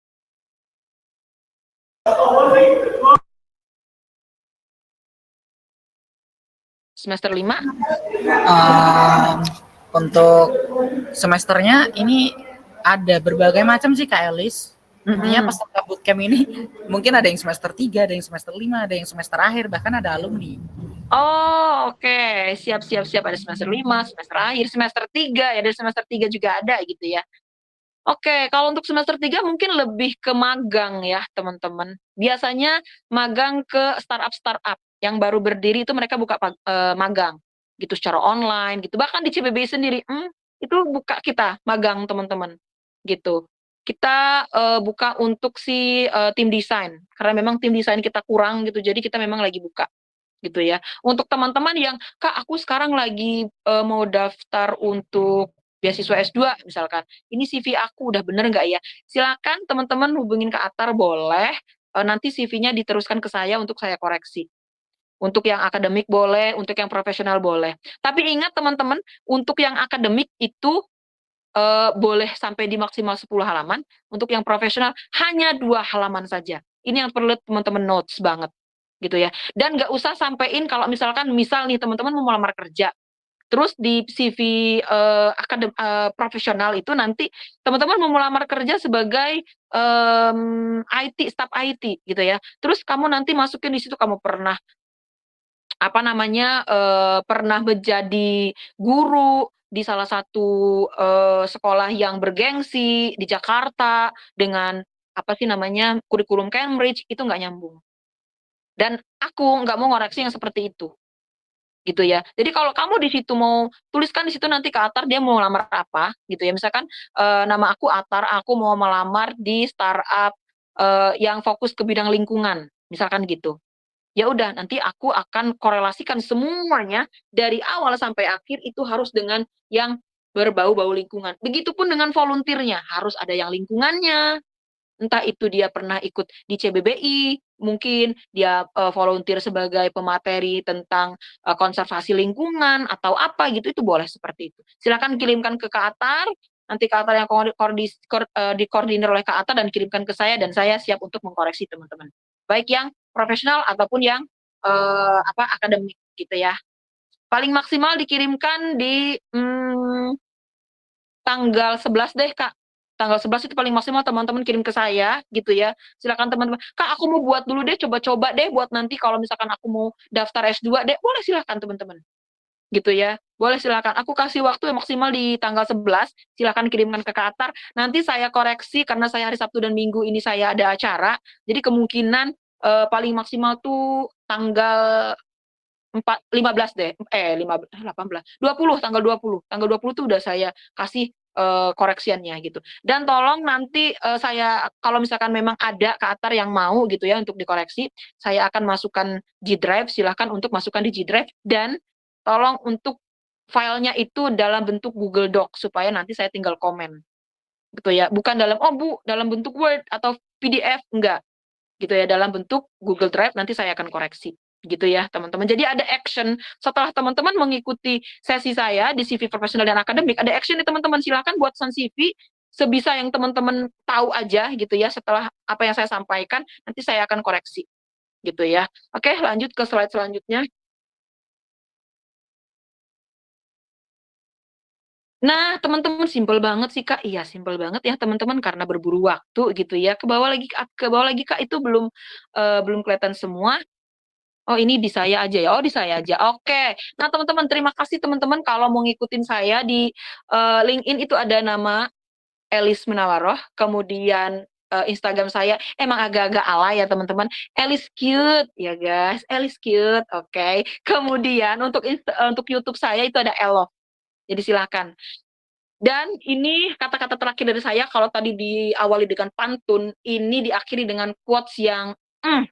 Semester 5? Untuk semesternya ini ada berbagai macam sih Kak Elis. Intinya peserta bootcamp ini mungkin ada yang semester 3, ada yang semester 5, ada yang semester akhir, bahkan ada alumni. Oh, oke. Siap. Ada semester 5, semester akhir, semester 3 ya, dari semester 3 juga ada gitu ya. Oke, kalau untuk semester 3 mungkin lebih ke magang ya, teman-teman. Biasanya magang ke startup-startup yang baru berdiri itu mereka buka magang gitu secara online gitu. Bahkan di CBBI sendiri, itu buka kita magang, teman-teman. Gitu. Kita buka untuk si tim desain karena memang tim desain kita kurang gitu. Jadi kita memang lagi buka gitu ya. Untuk teman-teman yang, Kak, aku sekarang lagi mau daftar untuk beasiswa S2 misalkan, ini CV aku udah bener nggak ya? Silakan teman-teman hubungin ke Atar boleh, nanti CV-nya diteruskan ke saya untuk saya koreksi. Untuk yang akademik boleh, untuk yang profesional boleh. Tapi ingat teman-teman, untuk yang akademik itu boleh sampai di maksimal 10 halaman. Untuk yang profesional hanya 2 halaman saja. Ini yang perlu teman-teman notes banget gitu ya. Dan nggak usah sampein kalau misal nih teman-teman mau melamar kerja, terus di CV profesional itu nanti teman-teman mau melamar kerja sebagai IT, staf IT gitu ya. Terus kamu nanti masukin di situ kamu pernah pernah menjadi guru di salah satu sekolah yang bergengsi di Jakarta dengan kurikulum Cambridge, itu nggak nyambung. Dan aku nggak mau ngoreksi yang seperti itu, gitu ya. Jadi kalau kamu di situ mau tuliskan di situ nanti ke Atar dia mau melamar apa, gitu ya. Misalkan nama aku Atar, aku mau melamar di startup yang fokus ke bidang lingkungan, misalkan gitu. Ya udah, nanti aku akan korelasikan semuanya dari awal sampai akhir itu harus dengan yang berbau-bau lingkungan. Begitupun dengan volunteernya, harus ada yang lingkungannya. Entah itu dia pernah ikut di CBBI, mungkin dia volunteer sebagai pemateri tentang konservasi lingkungan atau apa gitu, itu boleh seperti itu. Silakan kirimkan ke Kak Atar, nanti Kak Atar yang dikoordinir oleh Kak Atar dan kirimkan ke saya, dan saya siap untuk mengkoreksi teman-teman. Baik yang profesional ataupun yang akademik gitu ya. Paling maksimal dikirimkan di tanggal 11 deh, Kak. Tanggal 11 itu paling maksimal teman-teman kirim ke saya gitu ya. Silakan teman-teman. Kak, aku mau buat dulu deh, coba-coba deh buat nanti kalau misalkan aku mau daftar S2 deh. Boleh silakan teman-teman. Gitu ya. Boleh silakan. Aku kasih waktu yang maksimal di tanggal 11. Silakan kirimkan ke Kak Atar. Nanti saya koreksi karena saya hari Sabtu dan Minggu ini saya ada acara. Jadi kemungkinan paling maksimal tuh tanggal 15 deh. 18. 20, tanggal 20. Tanggal 20 tuh udah saya kasih koreksiannya gitu. Dan tolong nanti saya kalau misalkan memang ada Kak Atar yang mau gitu ya untuk dikoreksi, saya akan masukkan G Drive, silahkan untuk masukkan di G Drive, dan tolong untuk filenya itu dalam bentuk Google Doc supaya nanti saya tinggal komen gitu ya. Bukan dalam bentuk Word atau PDF, enggak gitu ya, dalam bentuk Google Drive, nanti saya akan koreksi gitu ya teman-teman. Jadi ada action setelah teman-teman mengikuti sesi saya di CV profesional dan akademik, ada action nih teman-teman. Silakan buat CV sebisa yang teman-teman tahu aja gitu ya. Setelah apa yang saya sampaikan nanti saya akan koreksi gitu ya. Oke, lanjut ke slide selanjutnya. Nah, teman-teman, simpel banget sih, Kak. Iya, simpel banget ya, teman-teman, karena berburu waktu gitu ya. Ke bawah lagi, Kak, itu belum kelihatan semua. Oh, ini di saya aja ya. Oh, di saya aja. Oke. Nah, teman-teman, terima kasih teman-teman kalau mau ngikutin saya di LinkedIn itu ada nama Elis Munawaroh, kemudian Instagram saya emang agak-agak alay ya teman-teman. Elis cute ya guys, Elis cute. Oke. Kemudian untuk YouTube saya itu ada Elo. Jadi silakan. Dan ini kata-kata terakhir dari saya, kalau tadi diawali dengan pantun, ini diakhiri dengan quotes yang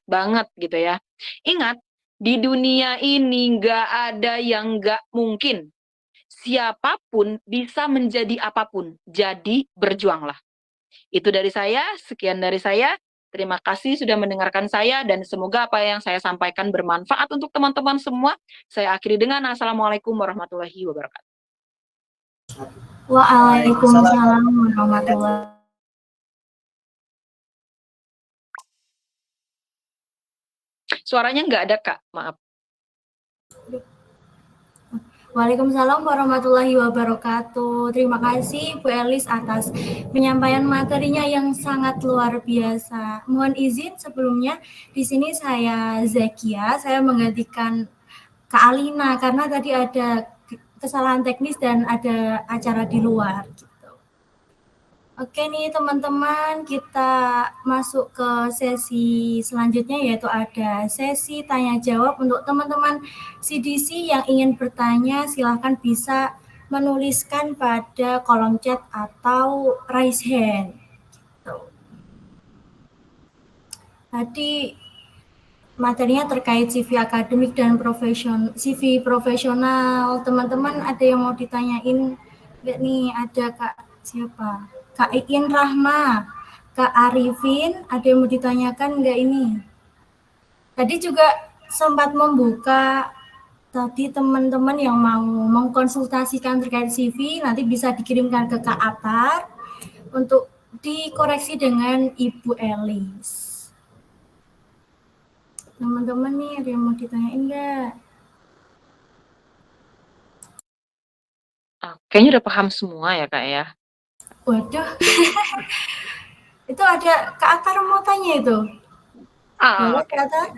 banget gitu ya. Ingat, di dunia ini nggak ada yang nggak mungkin. Siapapun bisa menjadi apapun. Jadi berjuanglah. Itu dari saya, sekian dari saya. Terima kasih sudah mendengarkan saya dan semoga apa yang saya sampaikan bermanfaat untuk teman-teman semua. Saya akhiri dengan Assalamualaikum warahmatullahi wabarakatuh. Waalaikumsalam warahmatullahi. Suaranya nggak ada, Kak. Maaf. Waalaikumsalam warahmatullahi wabarakatuh. Terima kasih Bu Elis atas penyampaian materinya yang sangat luar biasa. Mohon izin sebelumnya, di sini saya Zakia, saya menggantikan Kak Alina karena tadi ada kesalahan teknis dan ada acara di luar. Oke nih teman-teman, kita masuk ke sesi selanjutnya, yaitu ada sesi tanya jawab. Untuk teman-teman CDC yang ingin bertanya, silahkan bisa menuliskan pada kolom chat atau raise hand. Tadi materinya terkait CV akademik dan CV profesional. Teman-teman ada yang mau ditanyain nggak nih? Ada Kak siapa? Kak Iin Rahma, Kak Arifin, ada yang mau ditanyakan nggak ini? Tadi juga sempat membuka tadi teman-teman yang mau mengkonsultasikan terkait CV nanti bisa dikirimkan ke Kak Atar untuk dikoreksi dengan Ibu Elis. Teman-teman nih ada yang mau ditanyain nggak? Kayaknya udah paham semua ya Kak ya. Waduh, itu ada Kak Atar mau tanya itu. Boleh Oke. Kak Atar?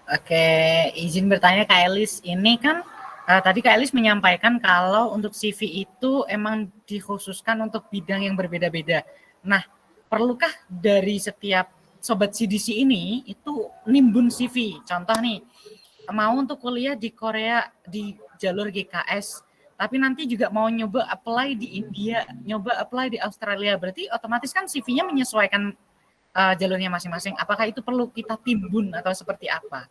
Oke, izin bertanya Kak Elis, ini kan tadi Kak Elis menyampaikan kalau untuk CV itu emang dikhususkan untuk bidang yang berbeda-beda. Nah, perlukah dari setiap sobat CDC ini itu nimbun CV? Contoh nih, mau untuk kuliah di Korea di jalur GKS, tapi nanti juga mau nyoba apply di India, nyoba apply di Australia, berarti otomatis kan CV-nya menyesuaikan jalurnya masing-masing. Apakah itu perlu kita timbun atau seperti apa?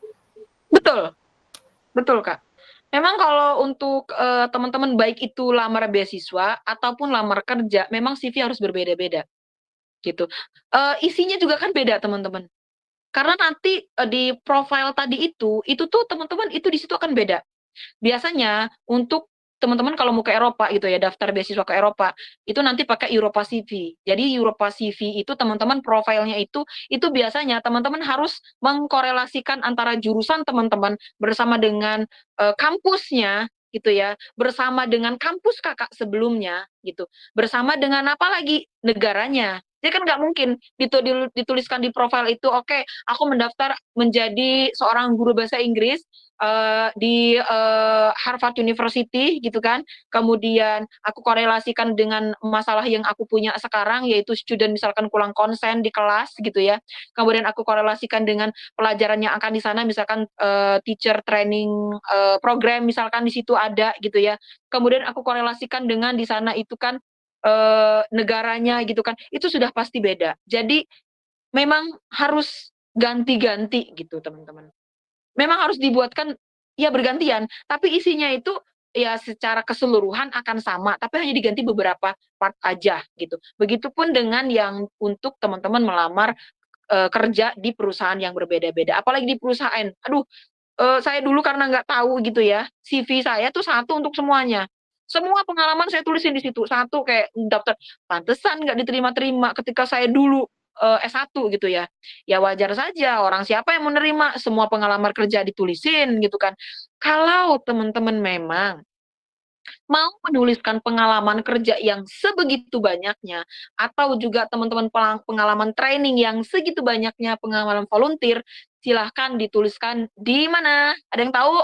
Betul, betul Kak. Memang kalau untuk teman-teman baik itu lamar beasiswa ataupun lamar kerja, memang CV harus berbeda-beda gitu. Isinya juga kan beda teman-teman. Karena nanti di profile tadi itu tuh teman-teman itu di situ akan beda. Biasanya untuk teman-teman kalau mau ke Eropa gitu ya, daftar beasiswa ke Eropa, itu nanti pakai Europa CV. Jadi Europa CV itu teman-teman profilnya itu biasanya teman-teman harus mengkorelasikan antara jurusan teman-teman bersama dengan kampusnya gitu ya, bersama dengan kampus kakak sebelumnya gitu, bersama dengan apa lagi negaranya. Jadi kan nggak mungkin dituliskan di profil itu, oke, aku mendaftar menjadi seorang guru bahasa Inggris di Harvard University gitu kan. Kemudian aku korelasikan dengan masalah yang aku punya sekarang yaitu student misalkan kurang konsen di kelas gitu ya. Kemudian aku korelasikan dengan pelajaran yang akan di sana misalkan teacher training program misalkan di situ ada gitu ya. Kemudian aku korelasikan dengan di sana itu kan negaranya gitu kan. Itu sudah pasti beda. Jadi memang harus ganti-ganti gitu teman-teman. Memang harus dibuatkan ya bergantian, tapi isinya itu ya secara keseluruhan akan sama, tapi hanya diganti beberapa part aja gitu. Begitupun dengan yang untuk teman-teman melamar kerja di perusahaan yang berbeda-beda, apalagi di perusahaan. Aduh, saya dulu karena nggak tahu gitu ya, CV saya tuh satu untuk semuanya. Semua pengalaman saya tulisin di situ, satu kayak daftar. Pantesan nggak diterima-terima ketika saya dulu S1 gitu ya. Ya wajar saja, orang siapa yang menerima semua pengalaman kerja ditulisin gitu kan. Kalau teman-teman memang mau menuliskan pengalaman kerja yang sebegitu banyaknya, atau juga teman-teman pengalaman training yang segitu banyaknya, pengalaman volunteer, silahkan dituliskan di mana? Ada yang tahu?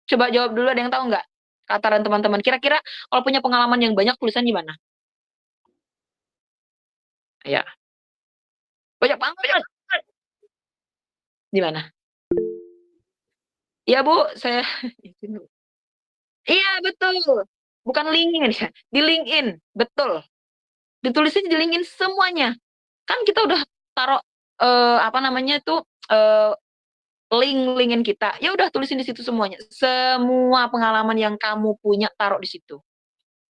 Coba jawab dulu, ada yang tahu nggak? Kataran teman-teman. Kira-kira kalau punya pengalaman yang banyak, tulisan di mana? Ya, banyak banget. Di mana? Iya, Bu, saya iya, betul. Bukan LinkedIn ya, di LinkedIn, betul. Ditulisin di LinkedIn semuanya. Kan kita udah taruh apa namanya tuh link-linkin kita. Ya udah tulisin di situ semuanya. Semua pengalaman yang kamu punya taruh di situ.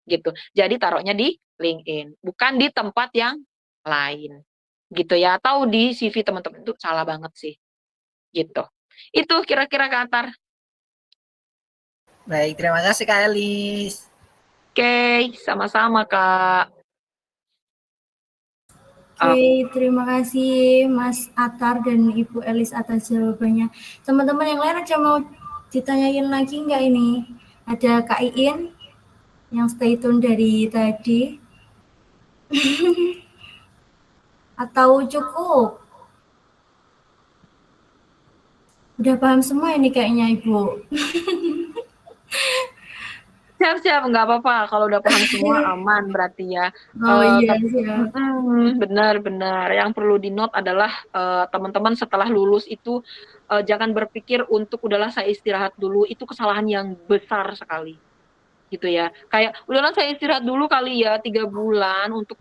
Gitu. Jadi taruhnya di LinkedIn, bukan di tempat yang lain. Gitu ya. Atau di CV teman-teman itu salah banget sih. Gitu. Itu kira-kira Kak Atar. Baik, terima kasih Kak Elis. Oke, sama-sama Kak. Oke, terima kasih Mas Atar dan Ibu Elis atas jawabannya. Teman-teman yang lain ada mau ditanyain lagi nggak ini? Ada Kak Iin yang stay tune dari tadi? Atau cukup? Udah paham semua ini kayaknya Ibu. Siap-siap, nggak apa-apa. Kalau udah paham semua aman berarti ya. Oh iya siap. Benar-benar. Yang perlu di-note adalah teman-teman setelah lulus itu jangan berpikir untuk udahlah saya istirahat dulu. Itu kesalahan yang besar sekali. Gitu ya. Kayak udahlah saya istirahat dulu kali ya 3 bulan untuk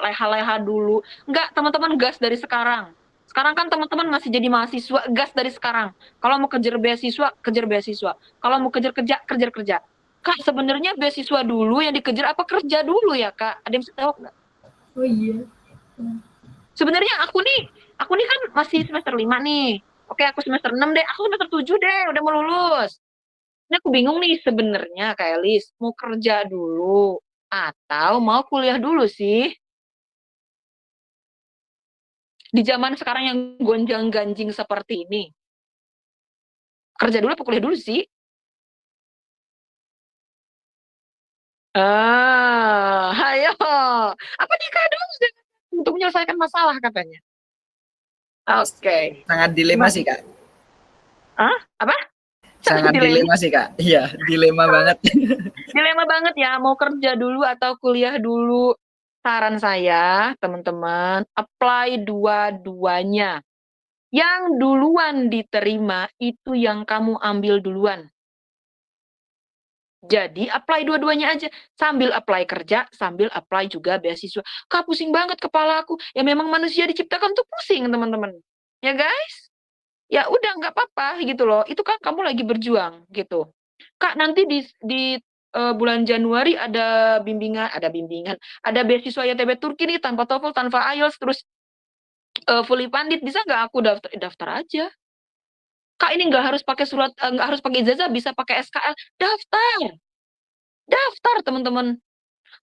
leha-leha dulu. Enggak, teman-teman gas dari sekarang. Sekarang kan teman-teman masih jadi mahasiswa, gas dari sekarang. Kalau mau kejar beasiswa, kejar beasiswa. Kalau mau kejar kerja, kejar kerja. Kak, sebenarnya beasiswa dulu yang dikejar apa kerja dulu ya, Kak? Ada yang bisa jawab nggak? Oh iya. Sebenarnya aku nih kan masih semester 5 nih. Oke, aku semester 6 deh, aku semester 7 deh, udah mau lulus. Ini aku bingung nih sebenarnya Kak Elis, mau kerja dulu atau mau kuliah dulu sih? Di zaman sekarang yang gonjang-ganjing seperti ini. Kerja dulu apa kuliah dulu sih? Ayo. Apa nikah dulu sih? Untuk menyelesaikan masalah katanya. Oke. Sangat dilema sih Kak. Hah? Apa? Sangat dilema sih Kak. Iya, dilema banget. Dilema banget ya, mau kerja dulu atau kuliah dulu. Saran saya, teman-teman, apply dua-duanya. Yang duluan diterima, itu yang kamu ambil duluan. Jadi, apply dua-duanya aja. Sambil apply kerja, sambil apply juga beasiswa. Kak, pusing banget kepala aku. Ya memang manusia diciptakan untuk pusing, teman-teman. Ya guys? Ya udah, nggak apa-apa gitu loh. Itu kan kamu lagi berjuang gitu. Kak, nanti di bulan Januari ada bimbingan, ada beasiswa YTB Turki nih tanpa TOEFL, tanpa IELTS, terus fully funded, bisa nggak aku daftar aja? Kak, ini nggak harus pakai surat, nggak harus pakai ijazah, bisa pakai SKL, daftar teman-teman.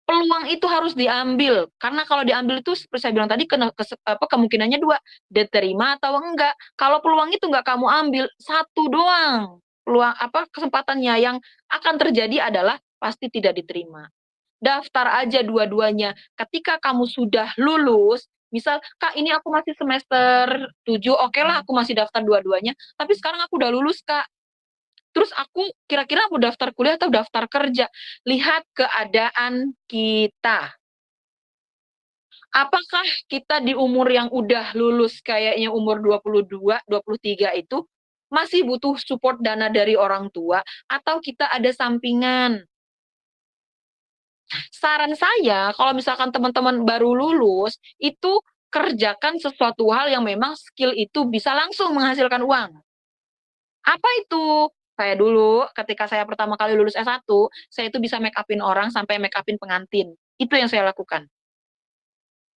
Peluang itu harus diambil, karena kalau diambil itu seperti saya bilang tadi, kemungkinannya dua, diterima atau enggak. Kalau peluang itu nggak kamu ambil, satu doang peluang kesempatannya yang akan terjadi adalah pasti tidak diterima. Daftar aja dua-duanya. Ketika kamu sudah lulus, misal Kak, ini aku masih semester 7, oke lah aku masih daftar dua-duanya, tapi sekarang aku udah lulus Kak. Terus aku kira-kira mau daftar kuliah atau daftar kerja? Lihat keadaan kita. Apakah kita di umur yang udah lulus kayaknya umur 22, 23 itu masih butuh support dana dari orang tua atau kita ada sampingan? Saran saya, kalau misalkan teman-teman baru lulus, itu kerjakan sesuatu hal yang memang skill itu bisa langsung menghasilkan uang. Apa itu? Saya dulu, ketika saya pertama kali lulus S1, saya itu bisa make upin orang sampai make upin pengantin. Itu yang saya lakukan.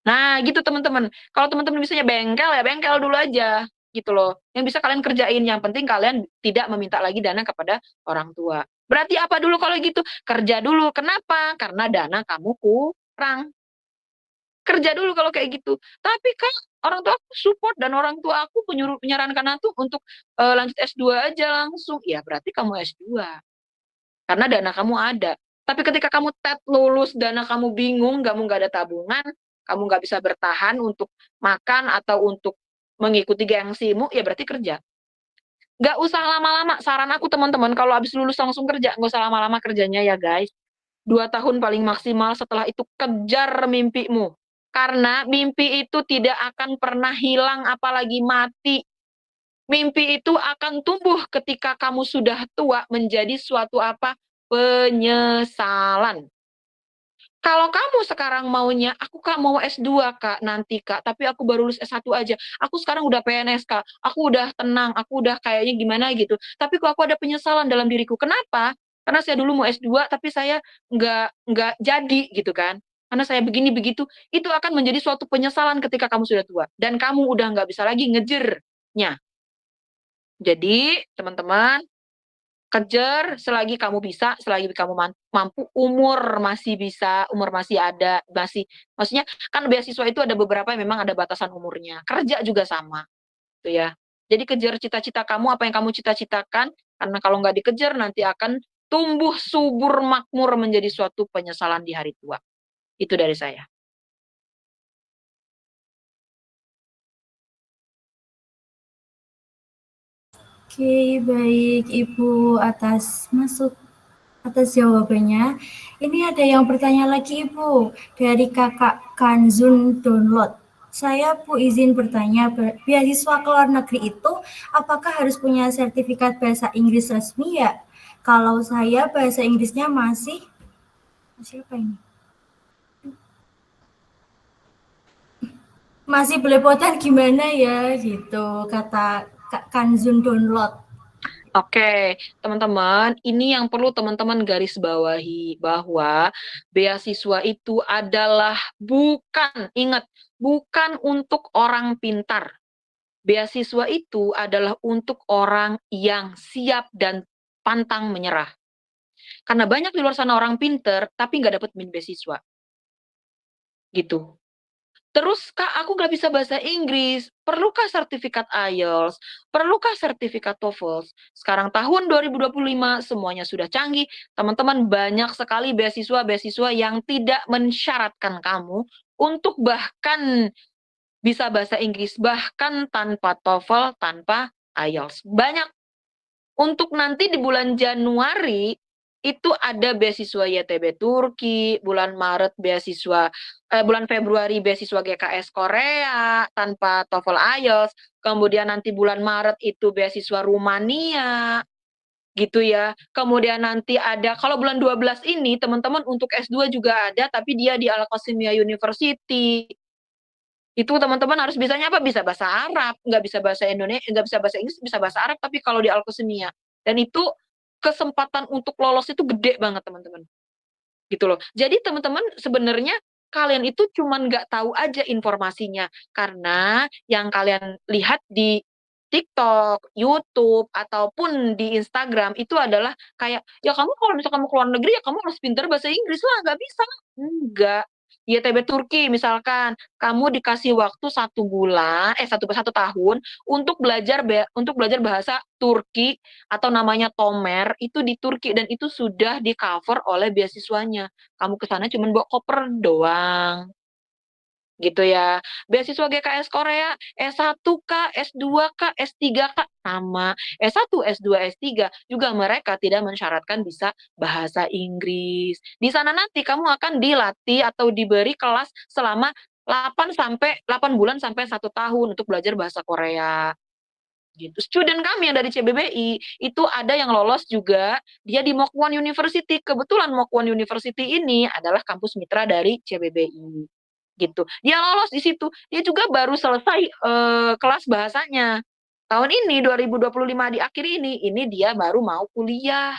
Nah, gitu teman-teman. Kalau teman-teman bisanya bengkel, ya bengkel dulu aja. Gitu loh. Yang bisa kalian kerjain. Yang penting kalian tidak meminta lagi dana kepada orang tua. Berarti apa dulu kalau gitu? Kerja dulu. Kenapa? Karena dana kamu kurang. Kerja dulu kalau kayak gitu. Tapi kan orang tua aku support dan orang tua aku menyarankan aku untuk lanjut S2 aja langsung. Ya berarti kamu S2. Karena dana kamu ada. Tapi ketika kamu tet lulus, dana kamu bingung, kamu nggak ada tabungan, kamu nggak bisa bertahan untuk makan atau untuk mengikuti gengsimu, ya berarti kerja. Nggak usah lama-lama. Saran aku teman-teman, kalau habis lulus langsung kerja, nggak usah lama-lama kerjanya ya guys. 2 tahun paling maksimal, setelah itu kejar mimpimu. Karena mimpi itu tidak akan pernah hilang apalagi mati. Mimpi itu akan tumbuh ketika kamu sudah tua menjadi suatu penyesalan. Kalau kamu sekarang maunya, aku Kak mau S2 Kak nanti Kak, tapi aku baru lulus S1 aja. Aku sekarang udah PNS Kak, aku udah tenang, aku udah kayaknya gimana gitu. Tapi kok aku ada penyesalan dalam diriku. Kenapa? Karena saya dulu mau S2 tapi saya nggak jadi gitu kan. Karena saya begini begitu, itu akan menjadi suatu penyesalan ketika kamu sudah tua dan kamu udah nggak bisa lagi ngejernya. Jadi teman-teman, kejar selagi kamu bisa, selagi kamu mampu, umur masih bisa, umur masih ada, maksudnya kan beasiswa itu ada beberapa yang memang ada batasan umurnya. Kerja juga sama, gitu ya. Jadi kejar cita-cita kamu, apa yang kamu cita-citakan, karena kalau nggak dikejar nanti akan tumbuh subur makmur menjadi suatu penyesalan di hari tua. Itu dari saya. Oke, baik Ibu atas jawabannya. Ini ada yang bertanya lagi Ibu dari Kakak Kanzun Download. Saya izin bertanya, beasiswa ke luar negeri itu apakah harus punya sertifikat bahasa Inggris resmi ya? Kalau saya bahasa Inggrisnya masih apa ini? Masih belepotan gimana ya gitu kata Kak Kanzun Download. Oke, teman-teman, ini yang perlu teman-teman garis bawahi bahwa beasiswa itu adalah ingat, bukan untuk orang pintar. Beasiswa itu adalah untuk orang yang siap dan pantang menyerah. Karena banyak di luar sana orang pinter, tapi nggak dapat beasiswa. Gitu. Terus, Kak, aku nggak bisa bahasa Inggris. Perlukah sertifikat IELTS? Perlukah sertifikat TOEFL? Sekarang tahun 2025, semuanya sudah canggih. Teman-teman, banyak sekali beasiswa-beasiswa yang tidak mensyaratkan kamu untuk bahkan bisa bahasa Inggris, bahkan tanpa TOEFL, tanpa IELTS. Banyak. Untuk nanti di bulan Januari, itu ada beasiswa YTB Turki, bulan Maret bulan Februari beasiswa GKS Korea tanpa TOEFL IELTS, kemudian nanti bulan Maret itu beasiswa Rumania, gitu ya. Kemudian nanti ada, kalau bulan 12 ini teman-teman untuk S2 juga ada, tapi dia di Al-Qasimiyah University. Itu teman-teman harus bisanya apa? Bisa bahasa Arab, nggak bisa bahasa Indonesia, nggak bisa bahasa Inggris, bisa bahasa Arab, tapi kalau di Al-Qasimiyah. Dan itu kesempatan untuk lolos itu gede banget, teman-teman. Gitu loh. Jadi teman-teman sebenarnya kalian itu cuman nggak tahu aja informasinya. Karena yang kalian lihat di TikTok, YouTube, ataupun di Instagram itu adalah kayak, ya kamu kalau misalkan mau keluar negeri ya kamu harus pintar bahasa Inggris lah, nggak bisa. Enggak. YTB Turki misalkan, kamu dikasih waktu 1 bulan, satu tahun untuk belajar bahasa Turki atau namanya Tomer itu di Turki dan itu sudah di cover oleh beasiswanya. Kamu ke sana cuma bawa koper doang. Gitu ya. Beasiswa GKS Korea S1 Kak, S2 Kak, S3 Kak sama. S1, S2, S3 juga mereka tidak mensyaratkan bisa bahasa Inggris. Di sana nanti kamu akan dilatih atau diberi kelas selama 8 bulan sampai 1 tahun untuk belajar bahasa Korea. Gitu. Student kami yang dari CBBI itu ada yang lolos juga, dia di Mokwan University. Kebetulan Mokwan University ini adalah kampus mitra dari CBBI. Gitu. Dia lolos di situ. Dia juga baru selesai kelas bahasanya. Tahun ini 2025 di akhir ini dia baru mau kuliah.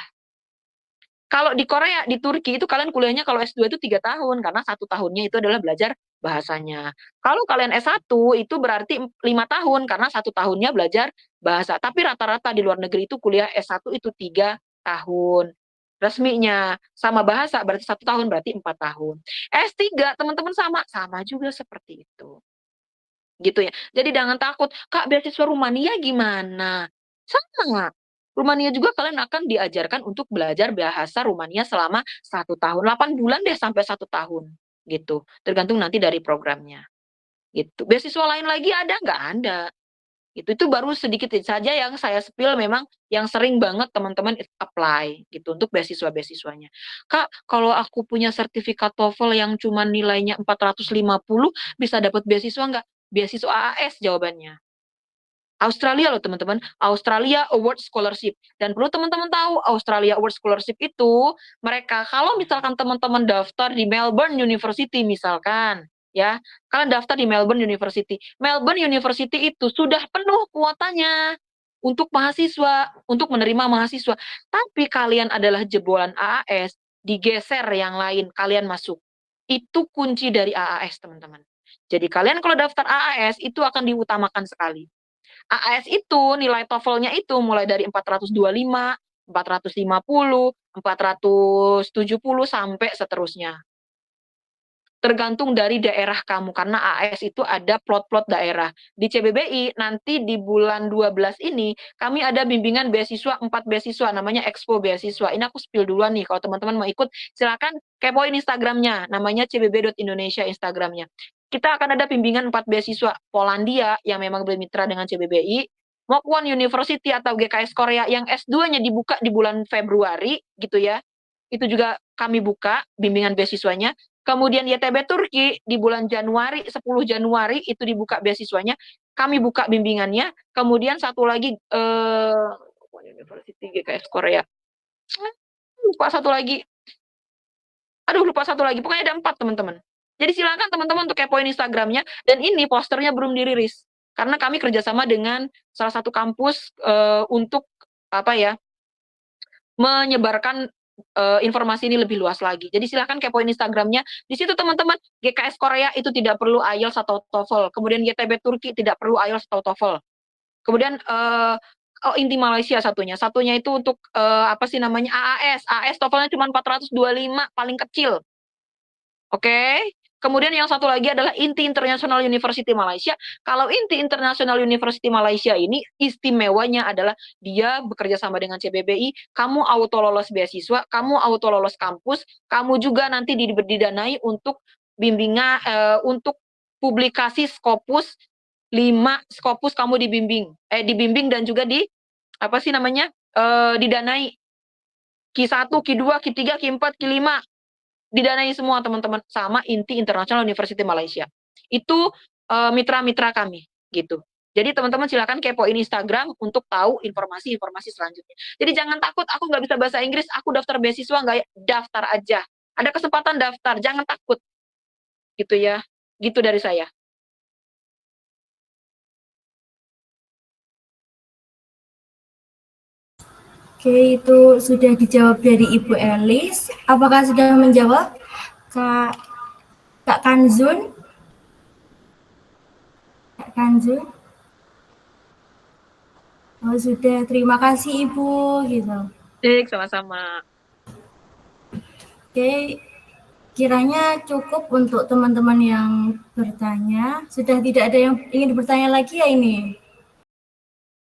Kalau di Korea, di Turki itu kalian kuliahnya kalau S2 itu 3 tahun karena 1 tahunnya itu adalah belajar bahasanya. Kalau kalian S1 itu berarti 5 tahun karena 1 tahunnya belajar bahasa. Tapi rata-rata di luar negeri itu kuliah S1 itu 3 tahun. Resminya sama bahasa berarti 1 tahun berarti 4 tahun. S3 teman-teman sama juga seperti itu. Gitu ya. Jadi jangan takut, Kak beasiswa Rumania gimana? Sama. Rumania juga kalian akan diajarkan untuk belajar bahasa Rumania selama 1 tahun. 8 bulan deh sampai 1 tahun. Gitu. Tergantung nanti dari programnya. Gitu. Beasiswa lain lagi ada? Nggak ada. Itu baru sedikit saja yang saya spill memang yang sering banget teman-teman apply gitu untuk beasiswa-beasiswanya. Kak, kalau aku punya sertifikat TOEFL yang cuma nilainya 450 bisa dapat beasiswa nggak? Beasiswa AAS jawabannya. Australia loh teman-teman, Australia Award Scholarship. Dan perlu teman-teman tahu, Australia Award Scholarship itu mereka kalau misalkan teman-teman daftar di Melbourne University misalkan, ya, kalian daftar di Melbourne University. Melbourne University itu sudah penuh kuotanya untuk mahasiswa, untuk menerima mahasiswa. Tapi kalian adalah jebolan AAS, digeser yang lain, kalian masuk. Itu kunci dari AAS, teman-teman. Jadi kalian kalau daftar AAS itu akan diutamakan sekali. AAS itu nilai TOEFL-nya itu mulai dari 425, 450, 470 sampai seterusnya. Tergantung dari daerah kamu karena AAS itu ada plot-plot daerah. Di CBBI nanti di bulan 12 ini kami ada bimbingan beasiswa 4 beasiswa namanya Expo Beasiswa. Ini aku spill duluan nih kalau teman-teman mau ikut silakan kepoin Instagramnya namanya cbb.indonesia Instagramnya. Kita akan ada bimbingan 4 beasiswa Polandia yang memang bermitra dengan CBBI, Mokwan University atau GKS Korea yang S2-nya dibuka di bulan Februari gitu ya. Itu juga kami buka bimbingan beasiswanya. Kemudian YTB Turki di bulan Januari, 10 Januari itu dibuka beasiswanya. Kami buka bimbingannya. Kemudian satu lagi University GKS Korea. Lupa satu lagi. Lupa satu lagi. Pokoknya ada 4 teman-teman. Jadi silakan teman-teman untuk kepoin Instagramnya. Dan ini posternya belum dirilis. Karena kami kerjasama dengan salah satu kampus untuk menyebarkan informasi ini lebih luas lagi. Jadi silakan kepoin Instagramnya. Di situ teman-teman, GKS Korea itu tidak perlu IELTS atau TOEFL. Kemudian YTB Turki tidak perlu IELTS atau TOEFL. Kemudian Oh, inti Malaysia satunya. Satunya itu untuk apa sih namanya, AAS. AAS TOEFL-nya cuma 425 paling kecil. Oke. Kemudian yang satu lagi adalah Inti International University Malaysia. Kalau Inti International University Malaysia ini istimewanya adalah dia bekerja sama dengan CBBI, kamu auto lolos beasiswa, kamu auto lolos kampus, kamu juga nanti didanai untuk bimbingan untuk publikasi Scopus 5 Scopus kamu dibimbing dan juga apa sih namanya? Didanai Q1, Q2, Q3, Q4, Q5 didanai semua teman-teman sama Inti International University Malaysia. Itu mitra-mitra kami gitu. Jadi teman-teman silakan kepoin Instagram untuk tahu informasi-informasi selanjutnya. Jadi jangan takut, aku nggak bisa bahasa Inggris, aku daftar beasiswa nggak ya? Daftar aja. Ada kesempatan daftar, jangan takut. Gitu ya. Gitu dari saya. Oke, itu sudah dijawab dari Ibu Elis. Apakah sudah menjawab Kak Kanzun? Kak Kanzun? Oh, sudah. Terima kasih Ibu gitu. Baik, sama-sama. Oke, kiranya cukup untuk teman-teman yang bertanya. Sudah tidak ada yang ingin bertanya lagi ya ini?